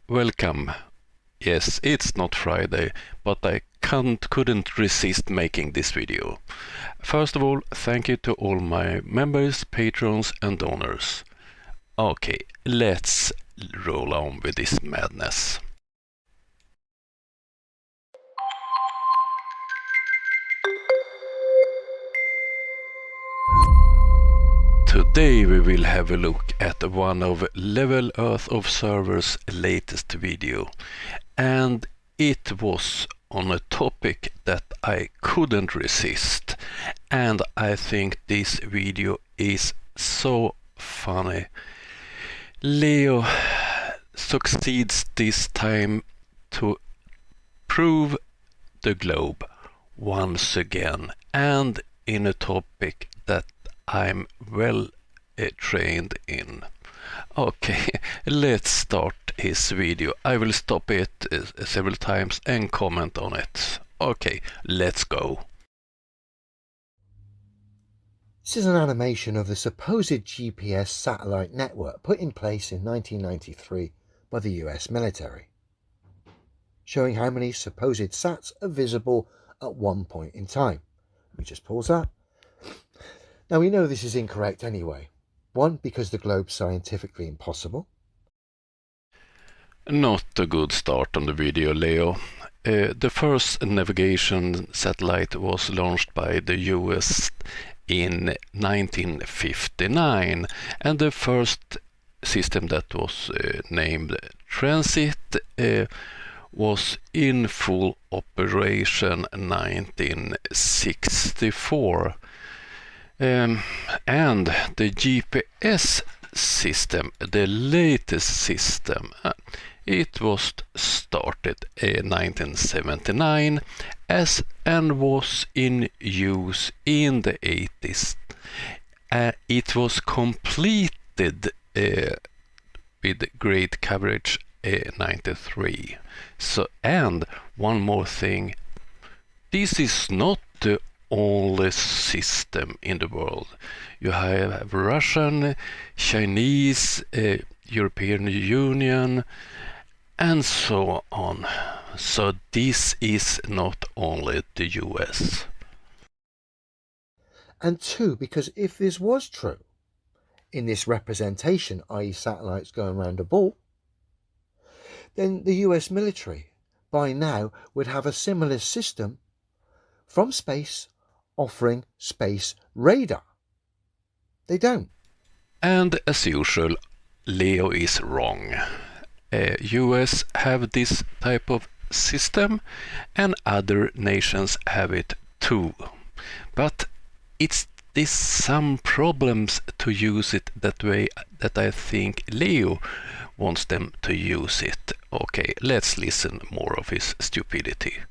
welcome. Yes, it's not Friday, but I couldn't resist making this video. First of all, thank you to all my members, patrons and donors. Okay, let's roll on with this madness. Today we will have a look at one of Level Earth Observer's latest video, and it was on a topic that I couldn't resist, and I think this video is so funny. Leo succeeds this time to prove the globe once again, and in a topic that I'm well trained in. Okay, let's start his video. I will stop it several times and comment on it. Okay, let's go. This is an animation of the supposed GPS satellite network put in place in 1993 by the US military, showing how many supposed sats are visible at one point in time. Let me just pause that. Now we know this is incorrect anyway. One, because the globe's scientifically impossible. Not a good start on the video, Leo. The first navigation satellite was launched by the US in 1959, and the first system that was named Transit was in full operation 1964. And the GPS system, the latest system, it was started in 1979 and was in use in the 80s. It was completed with great coverage 93. So, and one more thing, this is not the only system in the world. You have Russian, Chinese, European Union, and so on. So this is not only the US. And two, because if this was true, in this representation, i.e. satellites going around a ball, then the US military by now would have a similar system from space offering space radar. They don't. And as usual, Leo is wrong. US have this type of system and other nations have it too. But it's this some problems to use it that way that I think Leo wants them to use it. Okay, let's listen more of his stupidity.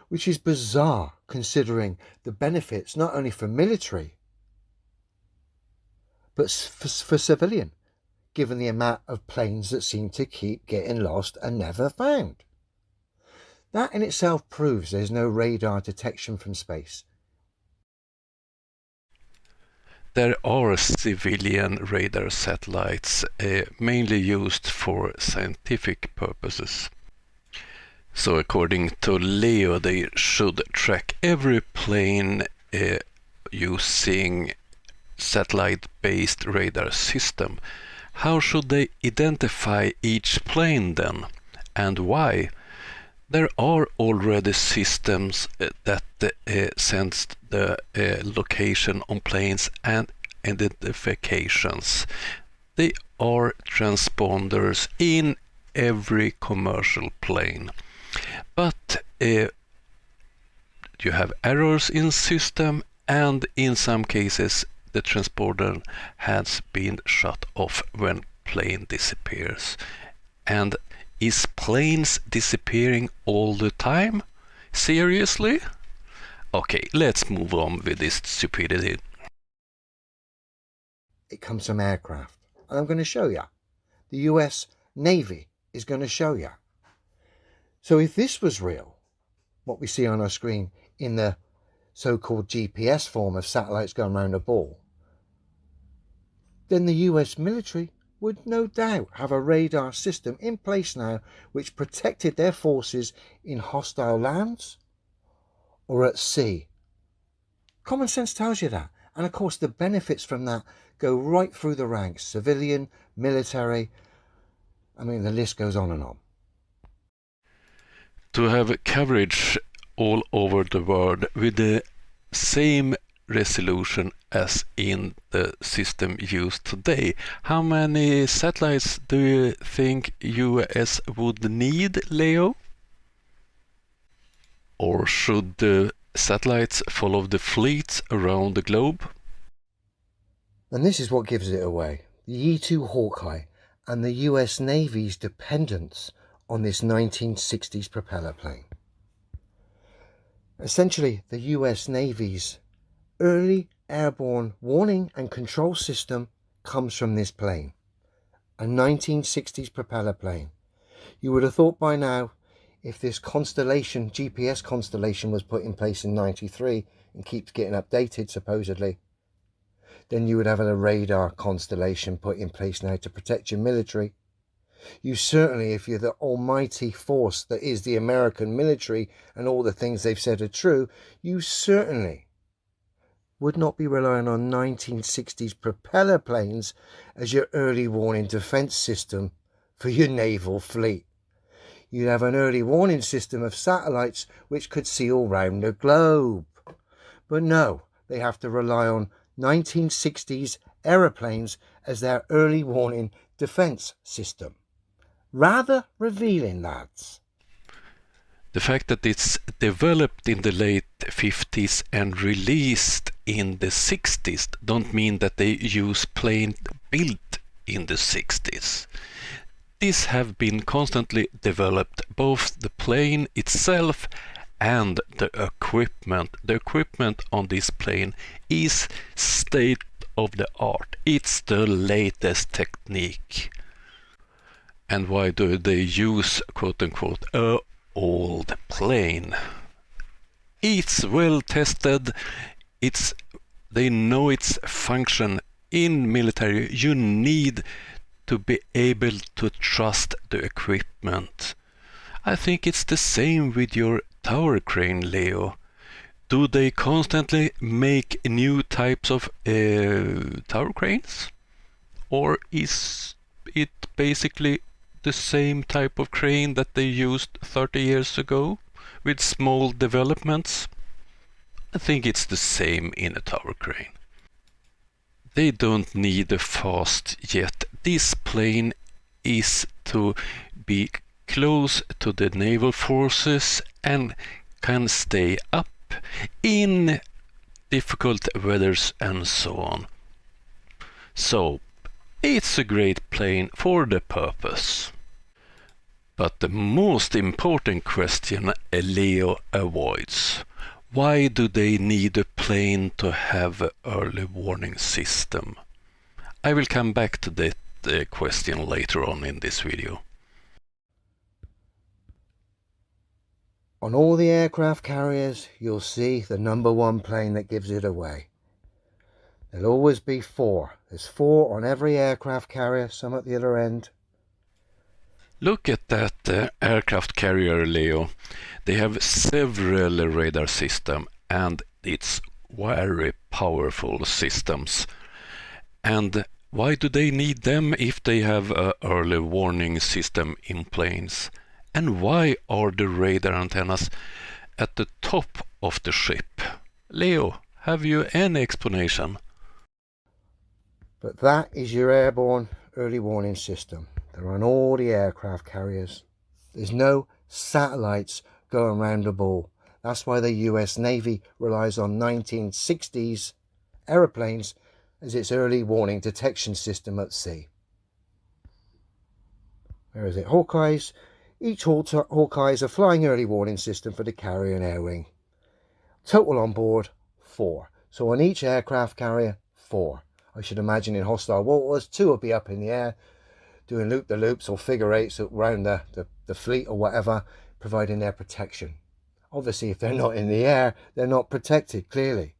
Which is bizarre considering the benefits not only for military but for civilian, given the amount of planes that seem to keep getting lost and never found. That in itself proves there's no radar detection from space. There are civilian radar satellites mainly used for scientific purposes. So according to Leo, they should track every plane using satellite-based radar system. How should they identify each plane then? And why? There are already systems that sense the location on planes and identifications. They are transponders in every commercial plane. But you have errors in system, and in some cases the transponder has been shut off when plane disappears. And is planes disappearing all the time? Seriously? Okay, let's move on with this stupidity. It comes from aircraft, and I'm going to show you. The US Navy is going to show you. So if this was real, what we see on our screen in the so-called GPS form of satellites going around a ball, then the US military would no doubt have a radar system in place now which protected their forces in hostile lands or at sea. Common sense tells you that. And of course the benefits from that go right through the ranks, civilian, military, I mean the list goes on and on. To have coverage all over the world with the same resolution as in the system used today, how many satellites do you think US would need, Leo? Or should the satellites follow the fleets around the globe? And this is what gives it away. The E-2 Hawkeye and the US Navy's dependence on this 1960s propeller plane. Essentially, the US Navy's early airborne warning and control system comes from this plane, a 1960s propeller plane. You would have thought by now, if this constellation, GPS constellation, was put in place in 93 and keeps getting updated supposedly, then you would have a radar constellation put in place now to protect your military. You certainly, if you're the almighty force that is the American military and all the things they've said are true, you certainly would not be relying on 1960s propeller planes as your early warning defense system for your naval fleet. You'd have an early warning system of satellites which could see all round the globe. But no, they have to rely on 1960s aeroplanes as their early warning defense system. Rather revealing, lads. The fact that it's developed in the late 50s and released in the 60s don't mean that they use plane built in the 60s. These have been constantly developed, both the plane itself and the equipment. The equipment on this plane is state of the art. It's the latest technique. And why do they use, quote unquote, a old plane? It's well tested. They know its function. In military, you need to be able to trust the equipment. I think it's the same with your tower crane, Leo. Do they constantly make new types of tower cranes? Or is it basically the same type of crane that they used 30 years ago with small developments? I think it's the same in a tower crane. They don't need a fast jet. This plane is to be close to the naval forces and can stay up in difficult weathers and so on. So, it's a great plane for the purpose. But the most important question Leo avoids. Why do they need a plane to have an early warning system? I will come back to that question later on in this video. On all the aircraft carriers, you'll see the number one plane that gives it away. There'll always be 4. There's 4 on every aircraft carrier, some at the other end. Look at that aircraft carrier, Leo. They have several radar systems and it's very powerful systems. And why do they need them if they have an early warning system in planes? And why are the radar antennas at the top of the ship? Leo, have you any explanation? But that is your airborne early warning system. They're on all the aircraft carriers. There's no satellites going round the ball. That's why the US Navy relies on 1960s aeroplanes as its early warning detection system at sea. Where is it? Hawkeyes. Each Hawkeye is a flying early warning system for the carrier and air wing. Total on board, 4. So on each aircraft carrier, 4. I should imagine in hostile waters, 2 will be up in the air, doing loop-the-loops or figure eights around the fleet or whatever, providing their protection. Obviously, if they're not in the air, they're not protected, clearly.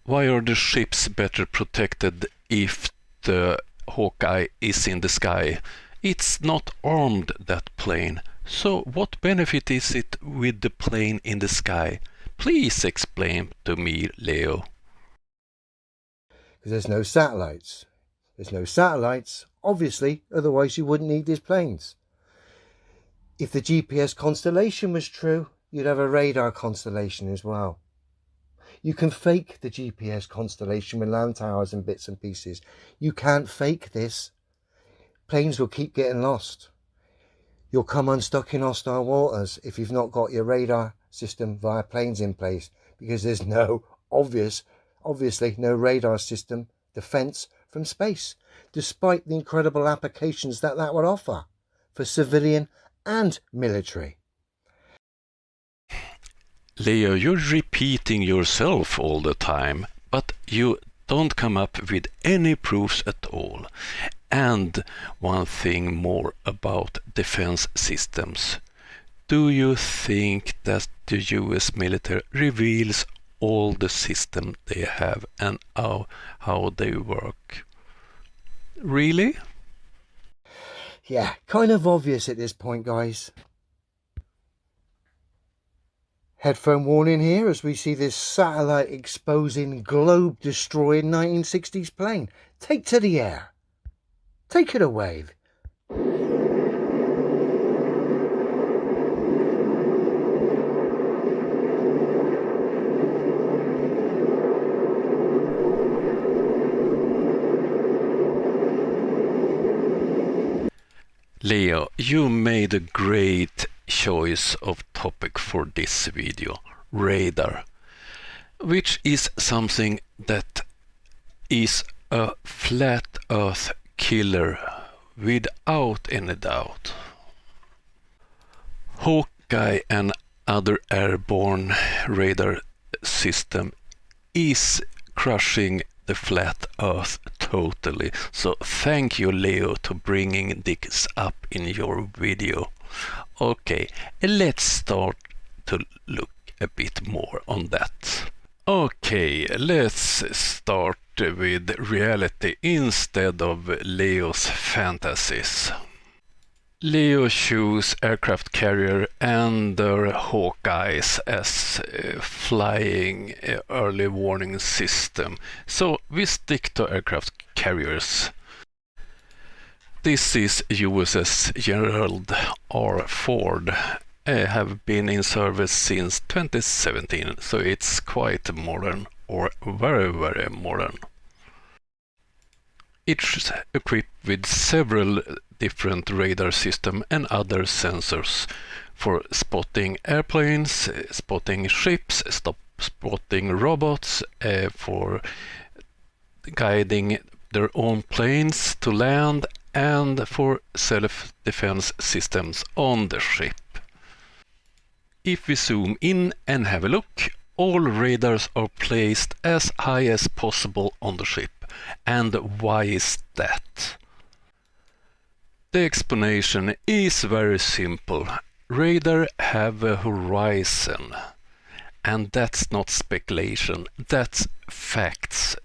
Why are the ships better protected if the Hawkeye is in the sky? It's not armed, that plane. So what benefit is it with the plane in the sky? Please explain to me, Leo. Because there's no satellites. There's no satellites, obviously, otherwise you wouldn't need these planes. If the GPS constellation was true, you'd have a radar constellation as well. You can fake the GPS constellation with land towers and bits and pieces. You can't fake this. Planes will keep getting lost. You'll come unstuck in hostile waters if you've not got your radar system via planes in place, because there's no obviously no radar system defense from space, despite the incredible applications that would offer for civilian and military. Leo, you're repeating yourself all the time, but you don't come up with any proofs at all. And one thing more about defense systems. Do you think that the US military reveals all the systems they have and how they work? Really? Yeah, kind of obvious at this point, guys. Headphone warning here as we see this satellite exposing globe destroying 1960s plane. Take to the air. Take it away. Leo, you made a great choice of topic for this video, radar, which is something that is a flat earth killer without any doubt. Hawkeye and other airborne radar system is crushing the flat earth totally. So thank you, Leo, to bringing this up in your video. Okay, let's start to look a bit more on that. Okay, let's start with reality instead of Leo's fantasies. Leo chose aircraft carrier and their Hawkeyes as flying early warning system. So we stick to aircraft carriers. This is USS Gerald R. Ford. Have been in service since 2017, so it's quite modern, or very, very modern. It's equipped with several different radar systems and other sensors for spotting airplanes, spotting ships, spotting robots, for guiding their own planes to land, and for self-defense systems on the ship. If we zoom in and have a look, all radars are placed as high as possible on the ship. And why is that? The explanation is very simple. Radar have a horizon. And that's not speculation, that's facts.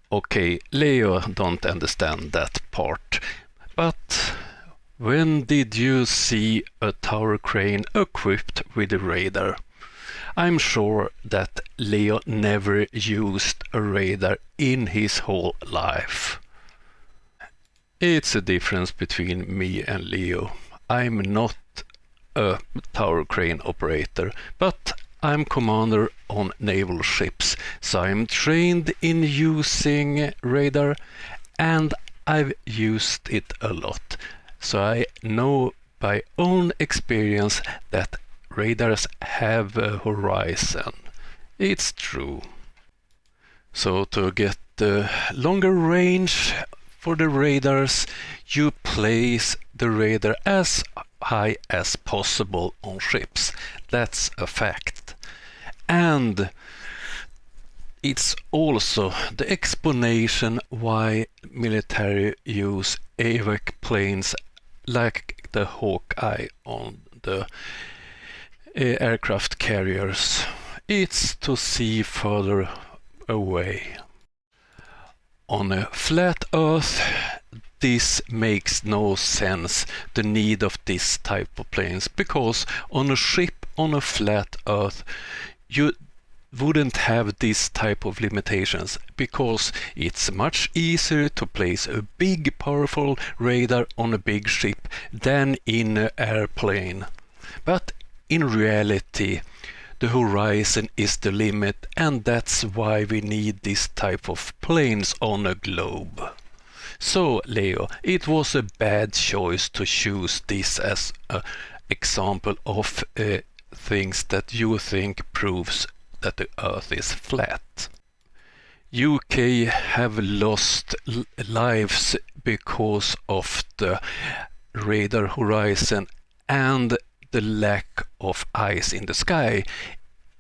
Okay, Leo don't understand that part, but when did you see a tower crane equipped with a radar? I'm sure that Leo never used a radar in his whole life. It's a difference between me and Leo. I'm not a tower crane operator, but I'm commander on naval ships, so I'm trained in using radar and I've used it a lot. So I know by own experience that radars have a horizon. It's true. So to get the longer range for the radars, you place the radar as high as possible on ships. That's a fact. And it's also the explanation why military use Awac planes like the Hawkeye on the aircraft carriers. it's to see further away. On a flat Earth, this makes no sense, the need of this type of planes, because on a ship on a flat Earth, you wouldn't have this type of limitations, because it's much easier to place a big powerful radar on a big ship than in an airplane. But in reality, the horizon is the limit, and that's why we need this type of planes on a globe. So, Leo, it was a bad choice to choose this as an example of things that you think proves that the Earth is flat. UK have lost lives because of the radar horizon and the lack of ice in the sky.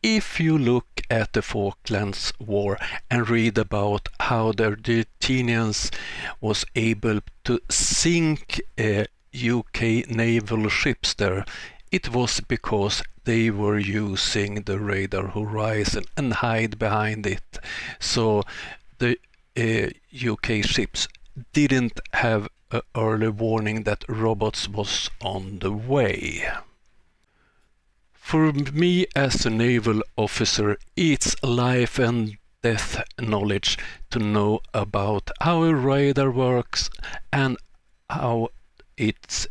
If you look at the Falklands War and read about how the Argentinians was able to sink UK naval ships there, it was because they were using the radar horizon and hide behind it. So the UK ships didn't have an early warning that robots was on the way. For me as a naval officer, it's life and death knowledge to know about how a radar works and how it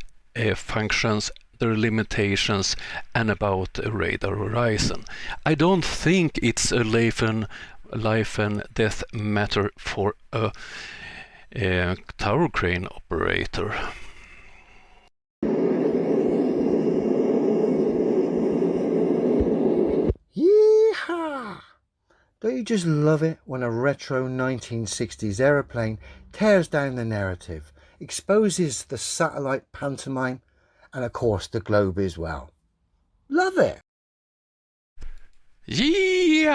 functions, their limitations, and about a radar horizon. I don't think it's a life and death matter for a tower crane operator. Yeehaw! Don't you just love it when a retro 1960s aeroplane tears down the narrative, exposes the satellite pantomime, and of course the globe as well? Love it! Yeah!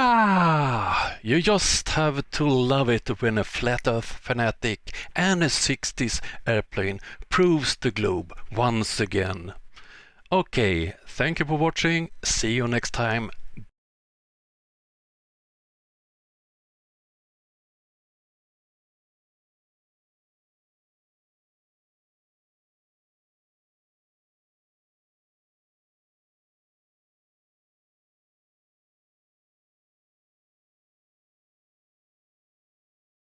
You just have to love it when a flat earth fanatic and a 60s airplane proves the globe once again. Okay, thank you for watching, see you next time.